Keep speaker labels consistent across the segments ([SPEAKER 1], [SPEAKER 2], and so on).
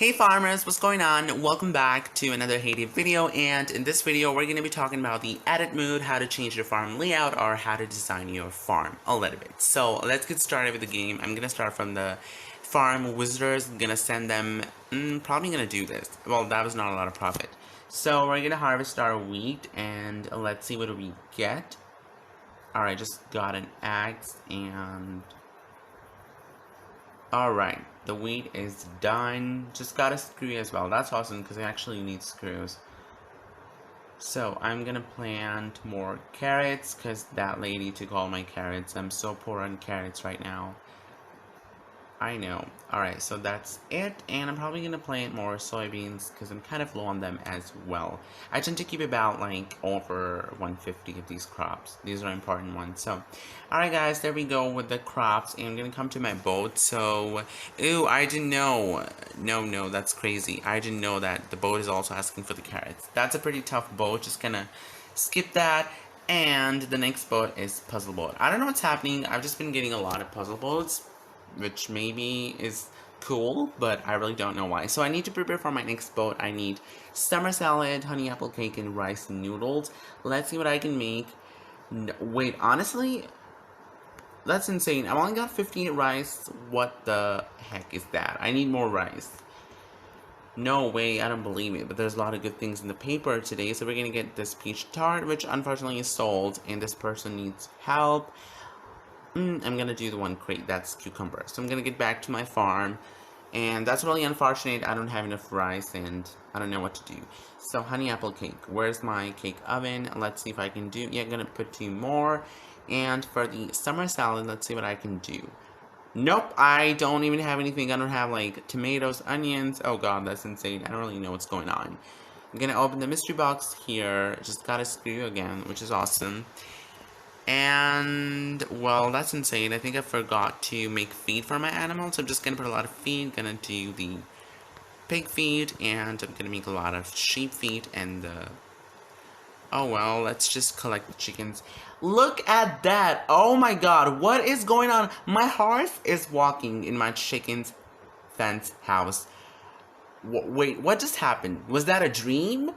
[SPEAKER 1] Hey farmers, what's going on? Welcome back to another Haiti video, and in this video we're going to be talking about the edit mode, how to change your farm layout, or how to design your farm a little bit. So let's get started with the game. I'm going to start from the farm wizards. I'm going to send them, probably going to do this. Well, that was not a lot of profit. So we're going to harvest our wheat, and let's see what we get. Alright, just got an axe, and alright, the wheat is done. Just got a screw as well. That's awesome because I actually need screws. So I'm gonna plant more carrots because that lady took all my carrots. I'm so poor on carrots right now. I know. Alright, so that's it, and I'm probably going to plant more soybeans because I'm kind of low on them as well. I tend to keep about like over 150 of these crops. These are important ones. So, alright guys, there we go with the crops, and I'm going to come to my boat. So, ooh, I didn't know. No, that's crazy. I didn't know that the boat is also asking for the carrots. That's a pretty tough boat. Just gonna skip that. And the next boat is puzzle boat. I don't know what's happening. I've just been getting a lot of puzzle boats, which maybe is cool, but I really don't know why. So I need to prepare for my next boat. I need summer salad, honey apple cake, and rice noodles. Let's see what I can make. Wait, honestly, that's insane. I've only got 58 rice. What the heck is that? I need more rice. No way, I don't believe it, but there's a lot of good things in the paper today. So we're gonna get this peach tart, which unfortunately is sold, and this person needs help. I'm gonna do the one crate that's cucumber. So I'm gonna get back to my farm, and that's really unfortunate. I don't have enough rice, and I don't know what to do. So honey apple cake. Where's my cake oven? Let's see if I can do. Yeah, I'm gonna put 2 more. And for the summer salad, let's see what I can do. Nope, I don't even have anything. I don't have like tomatoes, onions. Oh god, that's insane. I don't really know what's going on. I'm gonna open the mystery box here. Just got a screw again, which is awesome. And, well, that's insane. I think I forgot to make feed for my animals. So I'm just gonna put a lot of feed. Gonna do the pig feed, and I'm gonna make a lot of sheep feed, and oh well, let's just collect the chickens. Look at that! Oh my god, what is going on? My horse is walking in my chicken's fence house. Wait, what just happened? Was that a dream?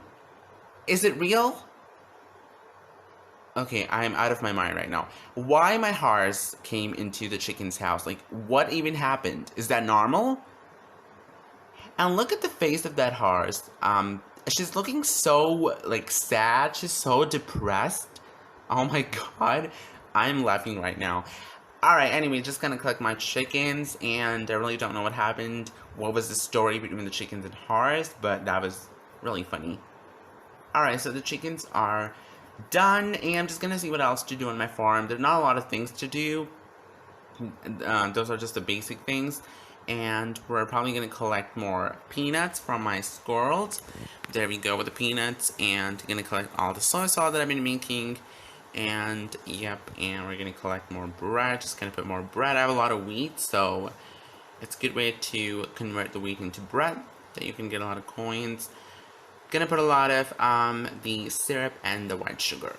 [SPEAKER 1] Is it real? Okay, I'm out of my mind right now. Why my horse came into the chicken's house? Like, what even happened? Is that normal? And look at the face of that horse. She's looking so, like, sad. She's so depressed. Oh my god. I'm laughing right now. Alright, anyway, just gonna collect my chickens, and I really don't know what happened. What was the story between the chickens and horse, but that was really funny. Alright, so the chickens are done, and I'm just gonna see what else to do on my farm. There's not a lot of things to do. Those are just the basic things, and we're probably gonna collect more peanuts from my squirrels. There we go with the peanuts, and gonna collect all the soy sauce that I've been making, and yep, and we're gonna collect more bread. Just gonna put more bread. I have a lot of wheat, so it's a good way to convert the wheat into bread that you can get a lot of coins. Gonna put a lot of the syrup and the white sugar.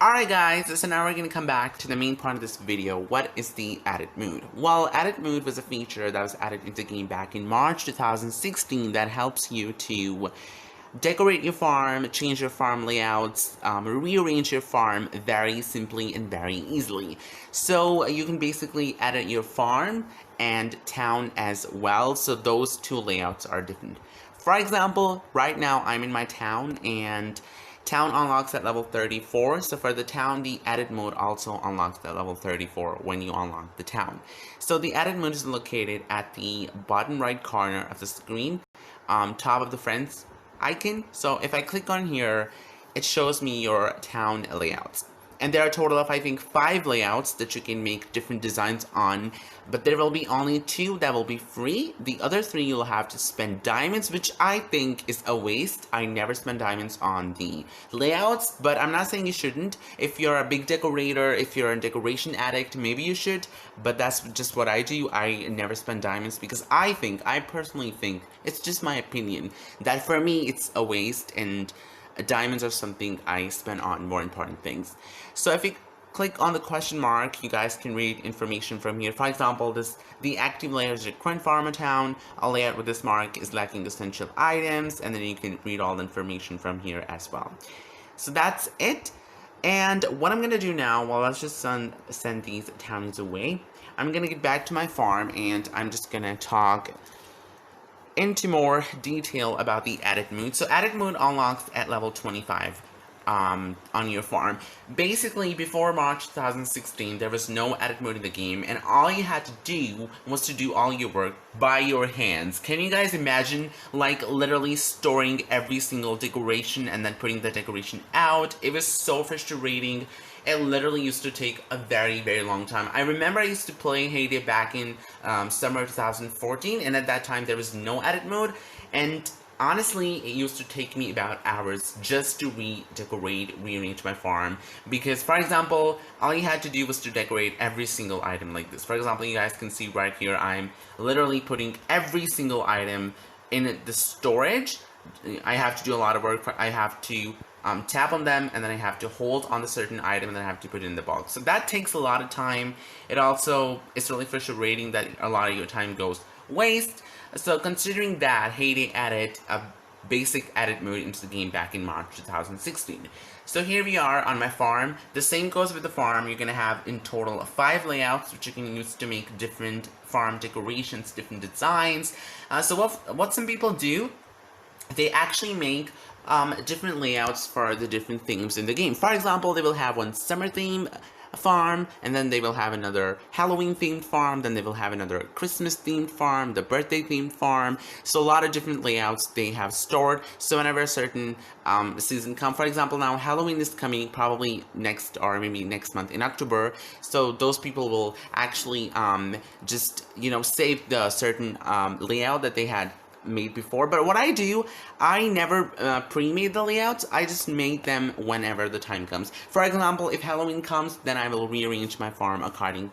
[SPEAKER 1] Alright guys, so now we're gonna come back to the main part of this video. What is the edit mode? Well, edit mode was a feature that was added into the game back in March 2016 that helps you to decorate your farm, change your farm layouts, rearrange your farm very simply and very easily. So you can basically edit your farm and town as well, so those 2 layouts are different. For example, right now I'm in my town, and town unlocks at level 34. So for the town, the edit mode also unlocks at level 34 when you unlock the town. So the edit mode is located at the bottom right corner of the screen, top of the friends icon. So if I click on here, it shows me your town layouts. And there are a total of, I think, 5 layouts that you can make different designs on, but there will be only 2 that will be free. The other 3 you'll have to spend diamonds, which I think is a waste. I never spend diamonds on the layouts, but I'm not saying you shouldn't. If you're a big decorator, if you're a decoration addict, maybe you should, but that's just what I do. I never spend diamonds because I personally think, it's just my opinion, that for me it's a waste, and diamonds are something I spend on more important things. So if you click on the question mark, you guys can read information from here. For example, the active layout is your current farm account. A layout with this mark is lacking essential items, and then you can read all the information from here as well. So that's it. And what I'm gonna do now, well, let's just send these townies away. I'm gonna get back to my farm, and I'm just gonna talk into more detail about the edit mode. So edit mode unlocks at level 25 on your farm. Basically, before March 2016, there was no edit mode in the game, and all you had to do was to do all your work by your hands. Can you guys imagine, like, literally storing every single decoration and then putting the decoration out? It was so frustrating. It literally used to take a very, very long time. I remember I used to play Heyday back in summer 2014, and at that time there was no edit mode, and honestly, it used to take me about hours just to redecorate, rearrange my farm. Because, for example, all you had to do was to decorate every single item like this. For example, you guys can see right here, I'm literally putting every single item in the storage. I have to do a lot of work. I have to tap on them, and then I have to hold on the certain item, and then I have to put it in the box. So that takes a lot of time. It's really frustrating that a lot of your time goes waste. So considering that, Heyday added a basic edit mode into the game back in March 2016. So here we are on my farm. The same goes with the farm. You're gonna have in total 5 layouts, which you can use to make different farm decorations, different designs. So what some people do, they actually make different layouts for the different themes in the game. For example, they will have one summer theme farm, and then they will have another Halloween themed farm, then they will have another Christmas themed farm, the birthday themed farm. So a lot of different layouts they have stored. So whenever a certain season comes, for example, now Halloween is coming probably next, or maybe next month in October, so those people will actually just, you know, save the certain layout that they had made before. But what I do, I never pre-made the layouts. I just make them whenever the time comes. For example, if Halloween comes, then I will rearrange my farm according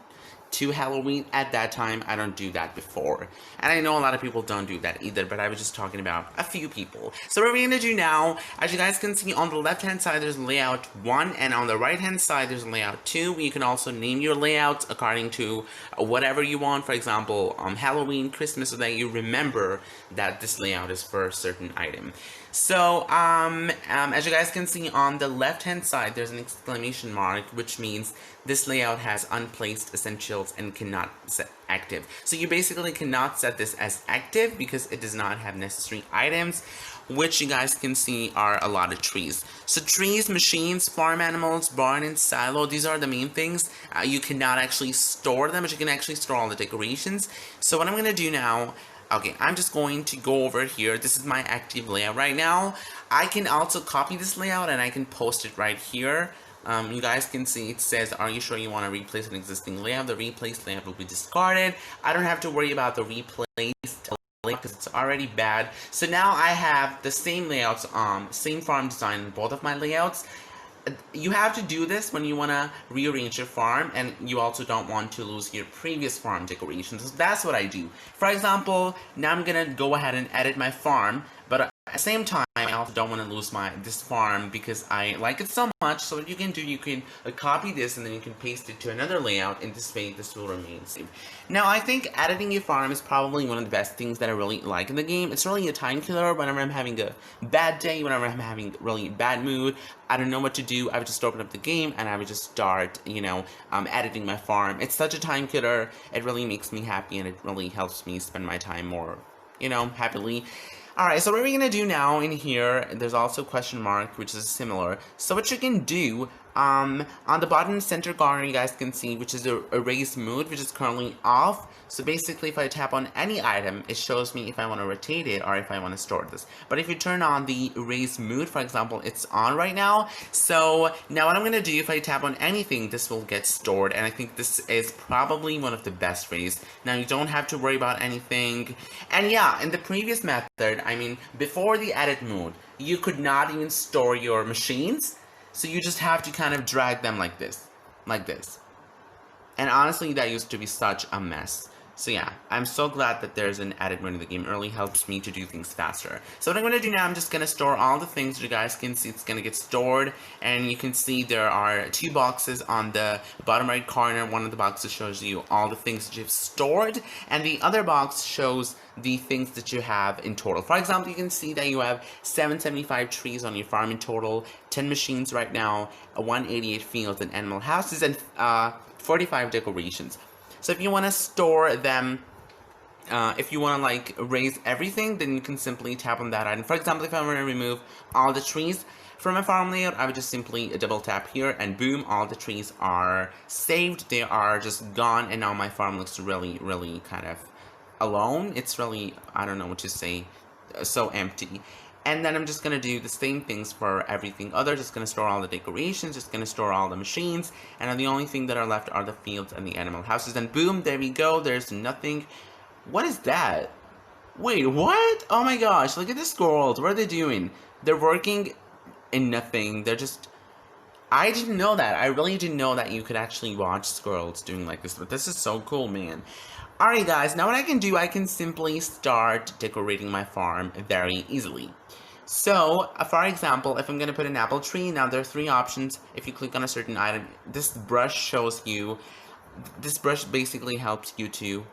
[SPEAKER 1] to Halloween at that time. I don't do that before. And I know a lot of people don't do that either, but I was just talking about a few people. So what we're going to do now, as you guys can see on the left hand side there's layout 1, and on the right hand side there's layout 2. You can also name your layouts according to whatever you want. For example, Halloween, Christmas, so that you remember that this layout is for a certain item. So, as you guys can see on the left hand side, there's an exclamation mark, which means this layout has unplaced essentials and cannot set active. So you basically cannot set this as active because it does not have necessary items, which you guys can see are a lot of trees. So trees, machines, farm animals, barn, and silo, these are the main things. You cannot actually store them, but you can actually store all the decorations. So what I'm going to do now, okay, I'm just going to go over here. This is my active layout right now. I can also copy this layout and I can post it right here. You guys can see it says, are you sure you want to replace an existing layout? The replaced layout will be discarded. I don't have to worry about the replaced layout because it's already bad. So now I have the same layouts, same farm design in both of my layouts. You have to do this when you want to rearrange your farm, and you also don't want to lose your previous farm decorations. So that's what I do. For example, now I'm gonna go ahead and edit my farm, but at the same time, I also don't want to lose this farm because I like it so much. So what you can do, you can copy this and then you can paste it to another layout. In this way, this will remain safe. Now, I think editing your farm is probably one of the best things that I really like in the game. It's really a time killer whenever I'm having a bad day, whenever I'm having really bad mood. I don't know what to do. I would just open up the game and I would just start, you know, editing my farm. It's such a time killer. It really makes me happy and it really helps me spend my time more, you know, happily. Alright, so what we're gonna do now in here, there's also a question mark, which is similar. So what you can do, on the bottom center corner, you guys can see, which is a erase mode, which is currently off. So basically, if I tap on any item, it shows me if I want to rotate it or if I want to store this. But if you turn on the erase mode, for example, it's on right now. So now what I'm going to do, if I tap on anything, this will get stored. And I think this is probably one of the best ways. Now you don't have to worry about anything. And yeah, in the previous method, I mean, before the edit mode, you could not even store your machines. So you just have to kind of drag them like this. And honestly, that used to be such a mess. So yeah, I'm so glad that there's an edit mode in the game. It really helps me to do things faster. So what I'm going to do now, I'm just going to store all the things. You guys can see it's going to get stored. And you can see there are 2 boxes on the bottom right corner. One of the boxes shows you all the things that you've stored. And the other box shows the things that you have in total. For example, you can see that you have 775 trees on your farm in total, 10 machines right now, 188 fields and animal houses, and 45 decorations. So if you want to store them, if you want to like erase everything, then you can simply tap on that item. For example, if I want to remove all the trees from my farm layout, I would just simply double tap here and boom, all the trees are saved. They are just gone, and now my farm looks really, really kind of alone. It's really, I don't know what to say, so empty. And then I'm just going to do the same things for everything other. Just going to store all the decorations, just going to store all the machines. And then the only thing that are left are the fields and the animal houses. And boom, there we go. There's nothing. What is that? Wait, what? Oh my gosh, look at the squirrels. What are they doing? They're working in nothing. They're just... I didn't know that. I really didn't know that you could actually watch squirrels doing like this. But this is so cool, man. Alright guys, now what I can do, I can simply start decorating my farm very easily. So, for example, if I'm going to put an apple tree, now there are 3 options. If you click on a certain item, this brush shows you, this brush basically helps you to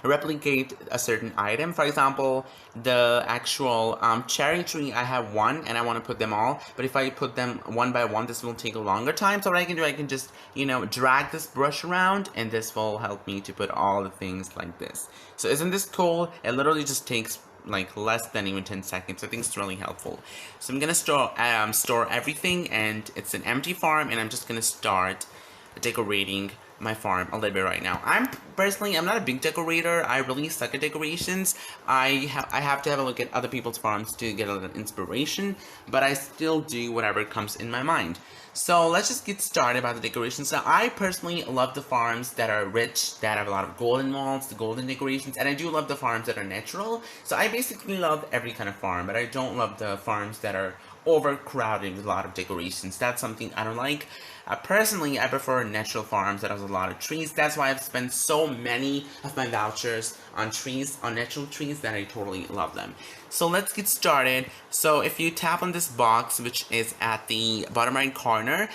[SPEAKER 1] replicate a certain item. For example, the actual cherry tree, I have 1 and I want to put them all, but if I put them one by one, this will take a longer time. So what I can do, I can just, you know, drag this brush around, and this will help me to put all the things like this. So isn't this cool? It literally just takes like less than even 10 seconds. I think it's really helpful. So I'm gonna store everything, and it's an empty farm, and I'm just gonna start decorating my farm a little bit right now. I'm not a big decorator. I really suck at decorations. I have to have a look at other people's farms to get a little inspiration, but I still do whatever comes in my mind. So let's just get started about the decorations. Now, I personally love the farms that are rich, that have a lot of golden walls, the golden decorations, and I do love the farms that are natural. So I basically love every kind of farm, but I don't love the farms that are overcrowded with a lot of decorations. That's something I don't like. Personally, I prefer natural farms that have a lot of trees. That's why I've spent so many of my vouchers on trees, on natural trees, that I totally love them. So let's get started. So if you tap on this box, which is at the bottom right corner,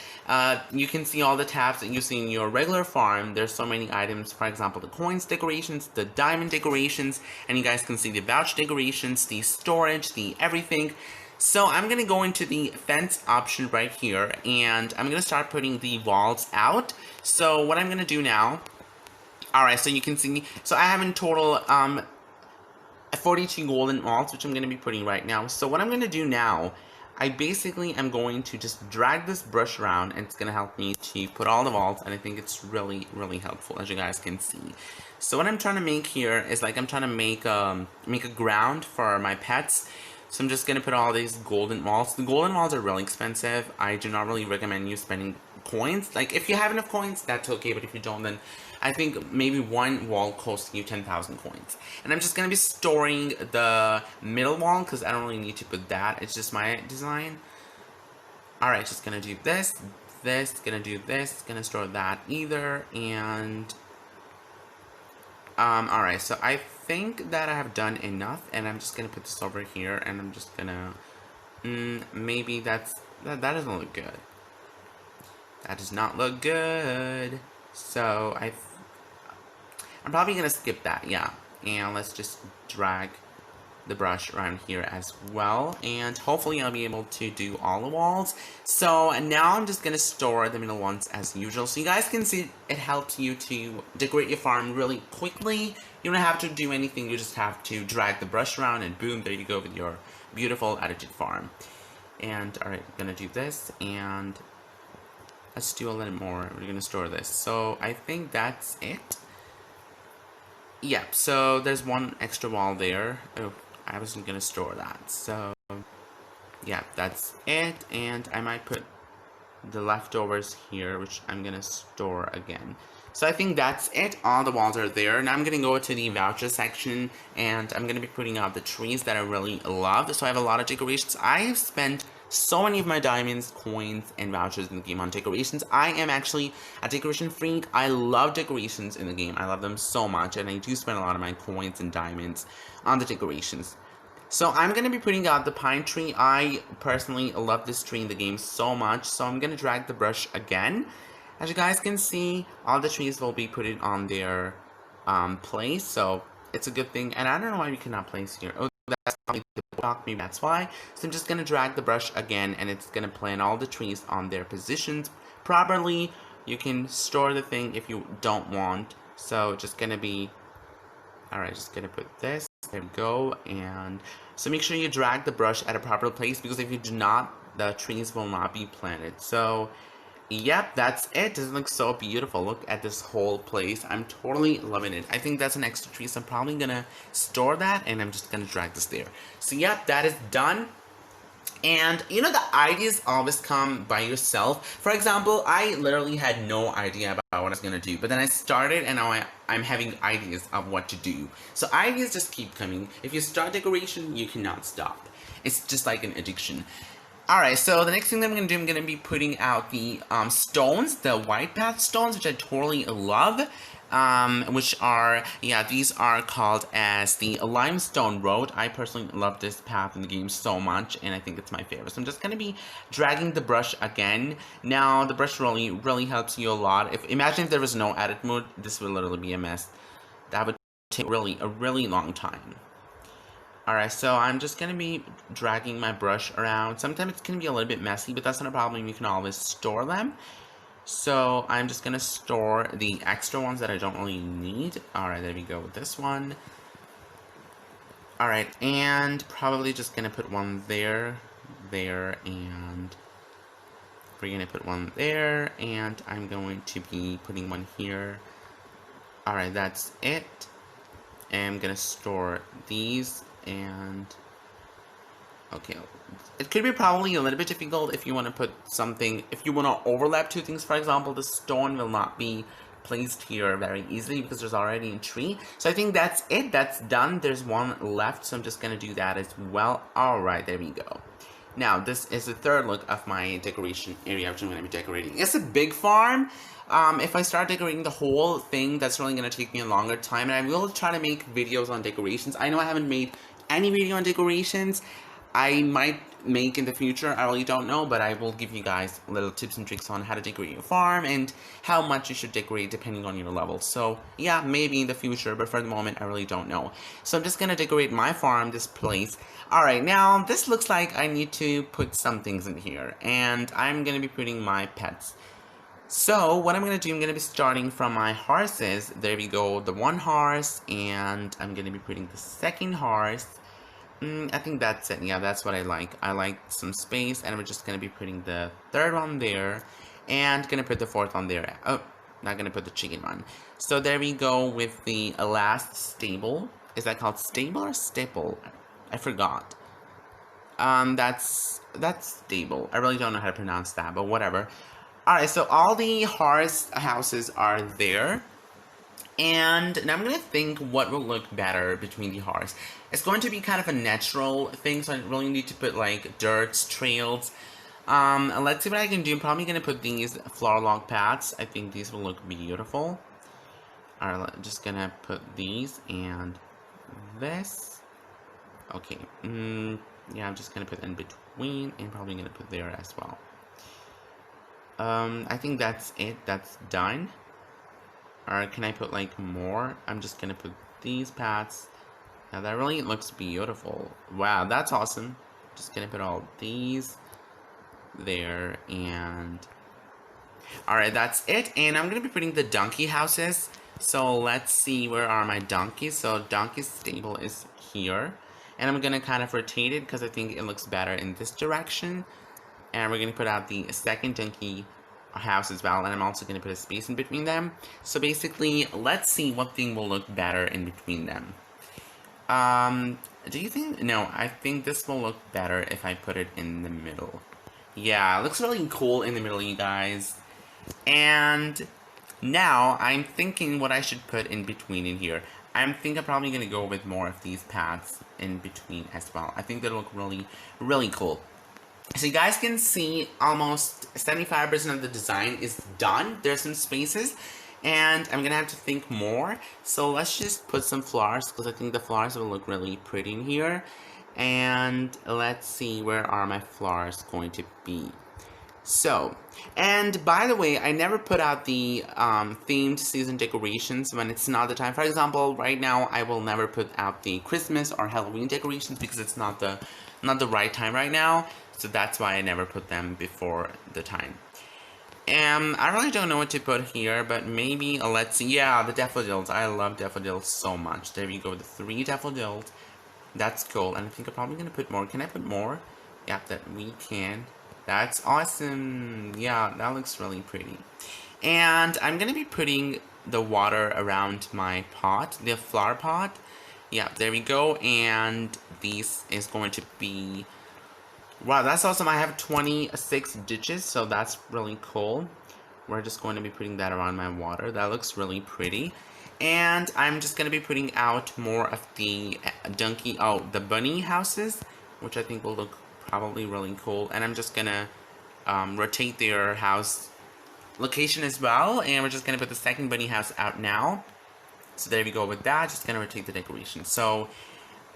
[SPEAKER 1] you can see all the tabs that you see in your regular farm. There's so many items, for example, the coins decorations, the diamond decorations, and you guys can see the voucher decorations, the storage, the everything. So I'm going to go into the fence option right here, and I'm going to start putting the walls out. So what I'm going to do now, alright, so you can see, so I have in total 42 golden walls, which I'm going to be putting right now. So what I'm going to do now, I basically am going to just drag this brush around, and it's going to help me to put all the walls, and I think it's really, really helpful, as you guys can see. So what I'm trying to make here is, like, I'm trying to make a ground for my pets. So I'm just going to put all these golden walls. The golden walls are really expensive. I do not really recommend you spending coins. Like, if you have enough coins, that's okay. But if you don't, then I think maybe one wall costs you 10,000 coins. And I'm just going to be storing the middle wall, because I don't really need to put that. It's just my design. Alright, just going to do this, going to do this, going to store that either, and... alright, so I think that I have done enough, and I'm just gonna put this over here, and I'm just gonna, maybe that doesn't look good. That does not look good. So I'm probably gonna skip that, yeah. And let's just drag the brush around here as well, and hopefully I'll be able to do all the walls. So now I'm just gonna store the middle ones as usual, so you guys can see it helps you to decorate your farm really quickly. You don't have to do anything, you just have to drag the brush around, and boom, there you go with your beautiful edited farm. And alright, I'm gonna do this, and let's do a little more. We're gonna store this. So I think that's it. Yeah, so there's one extra wall there. Oh, I wasn't gonna store that. So yeah, that's it. And I might put the leftovers here, which I'm gonna store again. So I think that's it. All the walls are there. Now I'm gonna go to the voucher section, and I'm gonna be putting out the trees that I really love. So I have a lot of decorations. I have spent so many of my diamonds, coins, and vouchers in the game on decorations. I am actually a decoration freak. I love decorations in the game. I love them so much, and I do spend a lot of my coins and diamonds on the decorations. So I'm going to be putting out the pine tree. I personally love this tree in the game so much, so I'm going to drag the brush again. As you guys can see, all the trees will be put on their place, so it's a good thing. And I don't know why we cannot place here. Oh, that's probably the block, maybe that's why. So I'm just going to drag the brush again, and it's going to plant all the trees on their positions properly. You can store the thing if you don't want. So just going to be, alright, just going to put this. There we go. And so make sure you drag the brush at a proper place, because if you do not, the trees will not be planted. So yep, that's it. Doesn't look so beautiful. Look at this whole place. I'm totally loving it. I think that's an extra tree, so I'm probably gonna store that, and I'm just gonna drag this there. So yep, that is done. And you know, the ideas always come by yourself. For example, I literally had no idea about what I was gonna do, but then I started, and now I'm having ideas of what to do. So ideas just keep coming. If you start decoration, you cannot stop. It's just like an addiction. Alright, so the next thing that I'm going to do, I'm going to be putting out the stones, the white path stones, which I totally love, which are, yeah, these are called as the limestone road. I personally love this path in the game so much, and I think it's my favorite. So I'm just going to be dragging the brush again. Now, the brush really helps you a lot. Imagine if there was no edit mode, this would literally be a mess. That would take a really long time. Alright, so I'm just going to be dragging my brush around. Sometimes it's going to be a little bit messy, but that's not a problem. You can always store them. So I'm just going to store the extra ones that I don't really need. Alright, there we go with this one. Alright, and probably just going to put one there, and we're going to put one there, and I'm going to be putting one here. Alright, that's it. And I'm going to store these. And okay, it could be probably a little bit difficult if you want to put something, if you want to overlap two things. For example, the stone will not be placed here very easily because there's already a tree. So I think that's it. That's done. There's one left, so I'm just going to do that as well. Alright, there we go. Now, this is the third look of my decoration area, which I'm going to be decorating. It's a big farm. If I start decorating the whole thing, that's really going to take me a longer time. And I will try to make videos on decorations. I know I haven't made any video on decorations. I might make in the future, I really don't know, but I will give you guys little tips and tricks on how to decorate your farm and how much you should decorate depending on your level. So yeah, maybe in the future, but for the moment I really don't know. So I'm just gonna decorate my farm, this place. Alright, now this looks like I need to put some things in here, and I'm gonna be putting my pets. So what I'm gonna do, I'm gonna be starting from my horses. There we go, the one horse, and I'm gonna be putting the second horse. I think that's it. Yeah, that's what I like. I like some space, and we're just gonna be putting the third one there, and gonna put the fourth one there. Oh, not gonna put the chicken one. So there we go with the last stable. Is that called stable or staple? I forgot. That's stable. I really don't know how to pronounce that, but whatever. Alright, so all the horse houses are there. And now I'm going to think what will look better between the horse. It's going to be kind of a natural thing, so I really need to put like dirt, trails. Let's see what I can do. I'm probably going to put these flower log paths. I think these will look beautiful. Alright, I'm just going to put these and this. Okay, yeah, I'm just going to put in between and probably going to put there as well. I think that's it. That's done. Or can I put like more? I'm just gonna put these paths. Now that really looks beautiful. Wow, that's awesome. Just gonna put all these there, and alright, that's it. And I'm gonna be putting the donkey houses. So let's see, where are my donkeys? So donkey's stable is here, and I'm gonna kind of rotate it because I think it looks better in this direction. And we're gonna put out the second donkey house as well, and I'm also going to put a space in between them. So basically, let's see what thing will look better in between them. Do you think? No, I think this will look better if I put it in the middle. Yeah, it looks really cool in the middle, you guys. And now I'm thinking what I should put in between in here. I'm probably going to go with more of these paths in between as well. I think that'll look really, really cool. So you guys can see almost 75% of the design is done. There's some spaces, and I'm gonna have to think more. So let's just put some flowers, because I think the flowers will look really pretty in here. And let's see, where are my flowers going to be? So, and by the way, I never put out the themed season decorations when it's not the time. For example, right now I will never put out the Christmas or Halloween decorations because it's not the right time right now. So that's why I never put them before the time. I really don't know what to put here, but maybe let's see. Yeah, the daffodils. I love daffodils so much. There we go, the 3 daffodils. That's cool. And I think I'm probably gonna put more. Can I put more? Yeah, that we can. That's awesome. Yeah, that looks really pretty. And I'm gonna be putting the water around my pot, the flower pot. Yeah, there we go. And this is going to be... Wow, that's awesome. I have 26 ditches, so that's really cool. We're just going to be putting that around my water. That looks really pretty. And I'm just going to be putting out more of the the bunny houses, which I think will look probably really cool. And I'm just going to rotate their house location as well. And we're just going to put the second bunny house out now. So there we go with that. Just going to rotate the decoration. So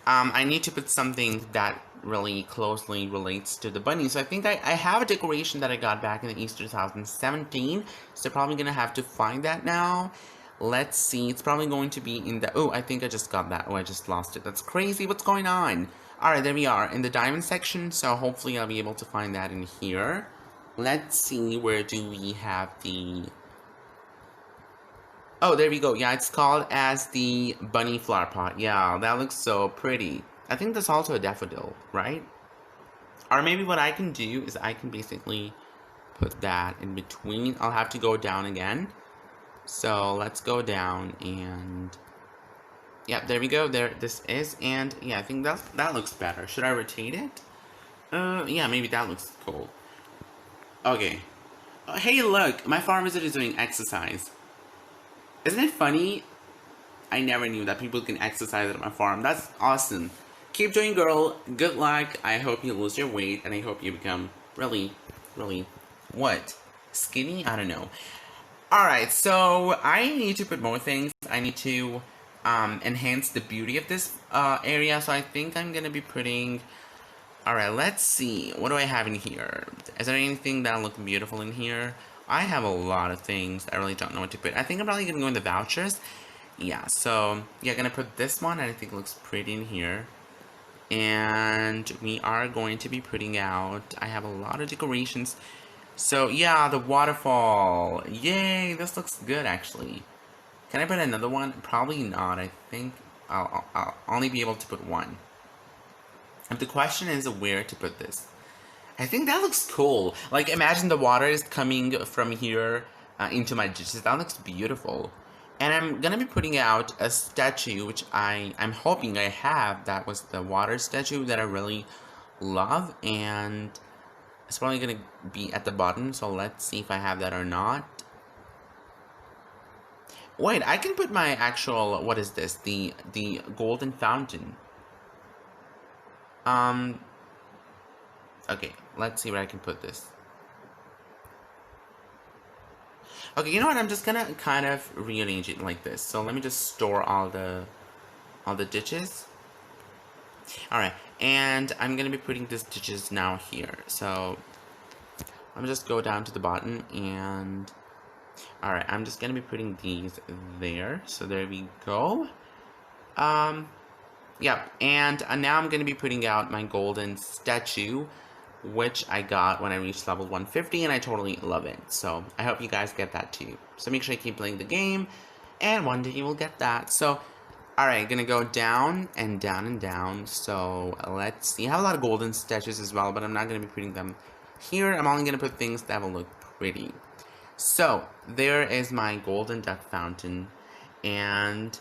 [SPEAKER 1] I need to put something that really closely relates to the bunny. So I think I have a decoration that I got back in the Easter 2017. So probably going to have to find that now. Let's see. It's probably going to be in the... Oh, I think I just got that. Oh, I just lost it. That's crazy. What's going on? Alright, there we are. In the diamond section. So hopefully I'll be able to find that in here. Let's see. Where do we have the... Oh, there we go. Yeah, it's called as the bunny flower pot. Yeah, that looks so pretty. I think that's also a daffodil, right? Or maybe what I can do is I can basically put that in between. I'll have to go down again. So let's go down and... Yeah, there we go. There, this is. And yeah, I think that looks better. Should I rotate it? Yeah, maybe that looks cool. Okay. Oh, hey, look. My farm wizard is doing exercise. Isn't it funny? I never knew that people can exercise at my farm. That's awesome. Keep doing, girl. Good luck. I hope you lose your weight, and I hope you become really, really, what? Skinny? I don't know. Alright, so I need to put more things. I need to enhance the beauty of this area, so I think I'm gonna be putting... Alright, let's see. What do I have in here? Is there anything that look beautiful in here? I have a lot of things. I really don't know what to put. I think I'm probably gonna go in the vouchers. Yeah, so yeah, gonna put this one, and I think it looks pretty in here. And we are going to be putting out... I have a lot of decorations. So yeah, the waterfall. Yay, this looks good actually. Can I put another one? Probably not. I think I'll only be able to put one. And the question is where to put this. I think that looks cool. Like, imagine the water is coming from here into my dishes. That looks beautiful. And I'm gonna be putting out a statue, which I'm hoping I have. That was the water statue that I really love. And it's probably gonna be at the bottom. So let's see if I have that or not. Wait, I can put my actual... What is this? The golden fountain. Okay, let's see where I can put this. Okay, you know what? I'm just gonna kind of rearrange it like this. So let me just store all the ditches. Alright, and I'm gonna be putting these ditches now here. So let me just go down to the bottom and... Alright, I'm just gonna be putting these there. So there we go. Yeah, and now I'm gonna be putting out my golden statue, which I got when I reached level 150, and I totally love it. So I hope you guys get that too. So make sure you keep playing the game, and one day you will get that. So, alright, gonna go down and down and down. So let's see. I have a lot of golden statues as well, but I'm not gonna be putting them here. I'm only gonna put things that will look pretty. So there is my golden duck fountain, and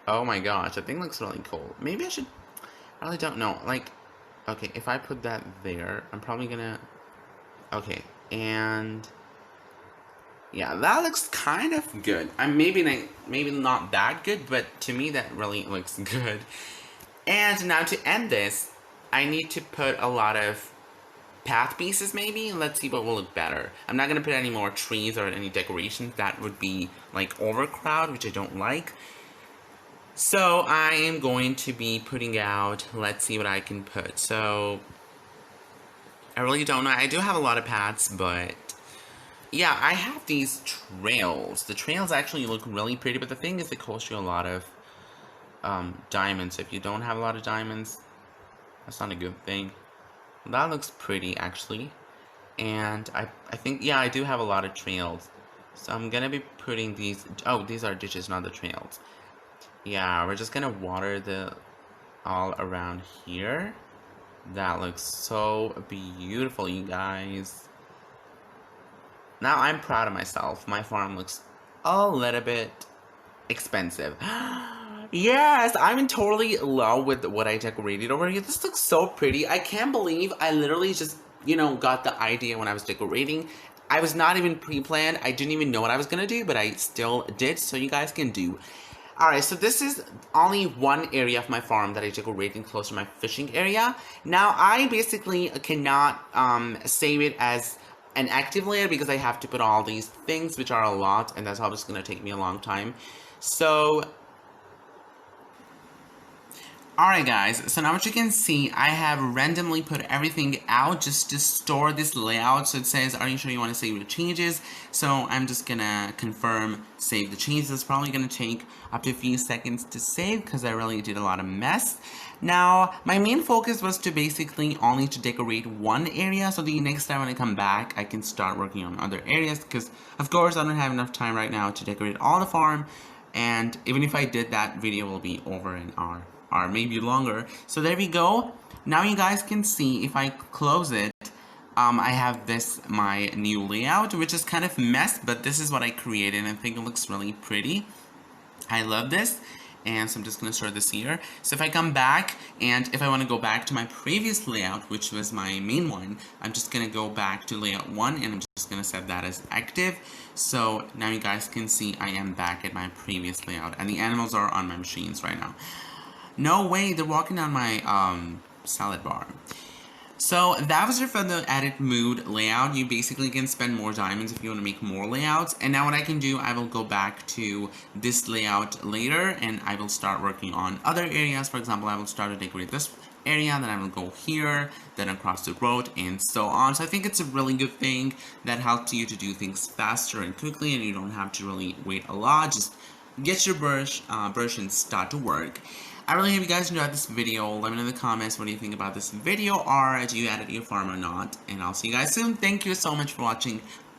[SPEAKER 1] oh my gosh, that thing looks really cool. Maybe I should... I really don't know. Like, okay, if I put that there, I'm probably gonna... Okay, and... Yeah, that looks kind of good. Maybe not that good, but to me that really looks good. And now to end this, I need to put a lot of path pieces maybe. Let's see what will look better. I'm not gonna put any more trees or any decorations. That would be like overcrowd, which I don't like. So I am going to be putting out, let's see what I can put. So I really don't know. I do have a lot of paths, but yeah, I have these trails. The trails actually look really pretty, but the thing is, they cost you a lot of diamonds. If you don't have a lot of diamonds, that's not a good thing. That looks pretty, actually. And I think, yeah, I do have a lot of trails. So I'm gonna be putting these, oh, these are ditches, not the trails. Yeah, we're just gonna water the all around here. That looks so beautiful, you guys. Now I'm proud of myself. My farm looks a little bit expensive. Yes, I'm totally in love with what I decorated over here. This looks so pretty. I can't believe I literally just, got the idea when I was decorating. I was not even pre-planned. I didn't even know what I was gonna do, but I still did, so you guys can do. Alright, so this is only one area of my farm that I decorated close to my fishing area. Now, I basically cannot save it as an active layer because I have to put all these things, which are a lot, and that's obviously going to take me a long time. So, alright guys, so now what you can see, I have randomly put everything out just to store this layout. So it says, are you sure you want to save the changes? So I'm just gonna confirm save the changes. It's probably gonna take up to a few seconds to save because I really did a lot of mess. Now, my main focus was to basically only to decorate one area, so the next time when I come back, I can start working on other areas because, of course, I don't have enough time right now to decorate all the farm, and even if I did, that video will be over an hour. Or maybe longer. So there we go. Now you guys can see if I close it, I have this, my new layout, which is kind of mess, but this is what I created and I think it looks really pretty. I love this. And so I'm just going to store this here. So if I come back, and if I want to go back to my previous layout, which was my main one, I'm just going to go back to layout 1, and I'm just going to set that as active. So now you guys can see I am back at my previous layout, and the animals are on my machines right now. No way, they're walking on my salad bar. So that was for the edit mood layout. You basically can spend more diamonds if you want to make more layouts. And now what I can do, I will go back to this layout later and I will start working on other areas. For example, I will start to decorate this area, then I will go here, then across the road, and so on. So I think it's a really good thing that helps you to do things faster and quickly, and you don't have to really wait a lot. Just get your brush and start to work. I really hope you guys enjoyed this video. Let me know in the comments what do you think about this video, or do you edit your farm or not. And I'll see you guys soon. Thank you so much for watching.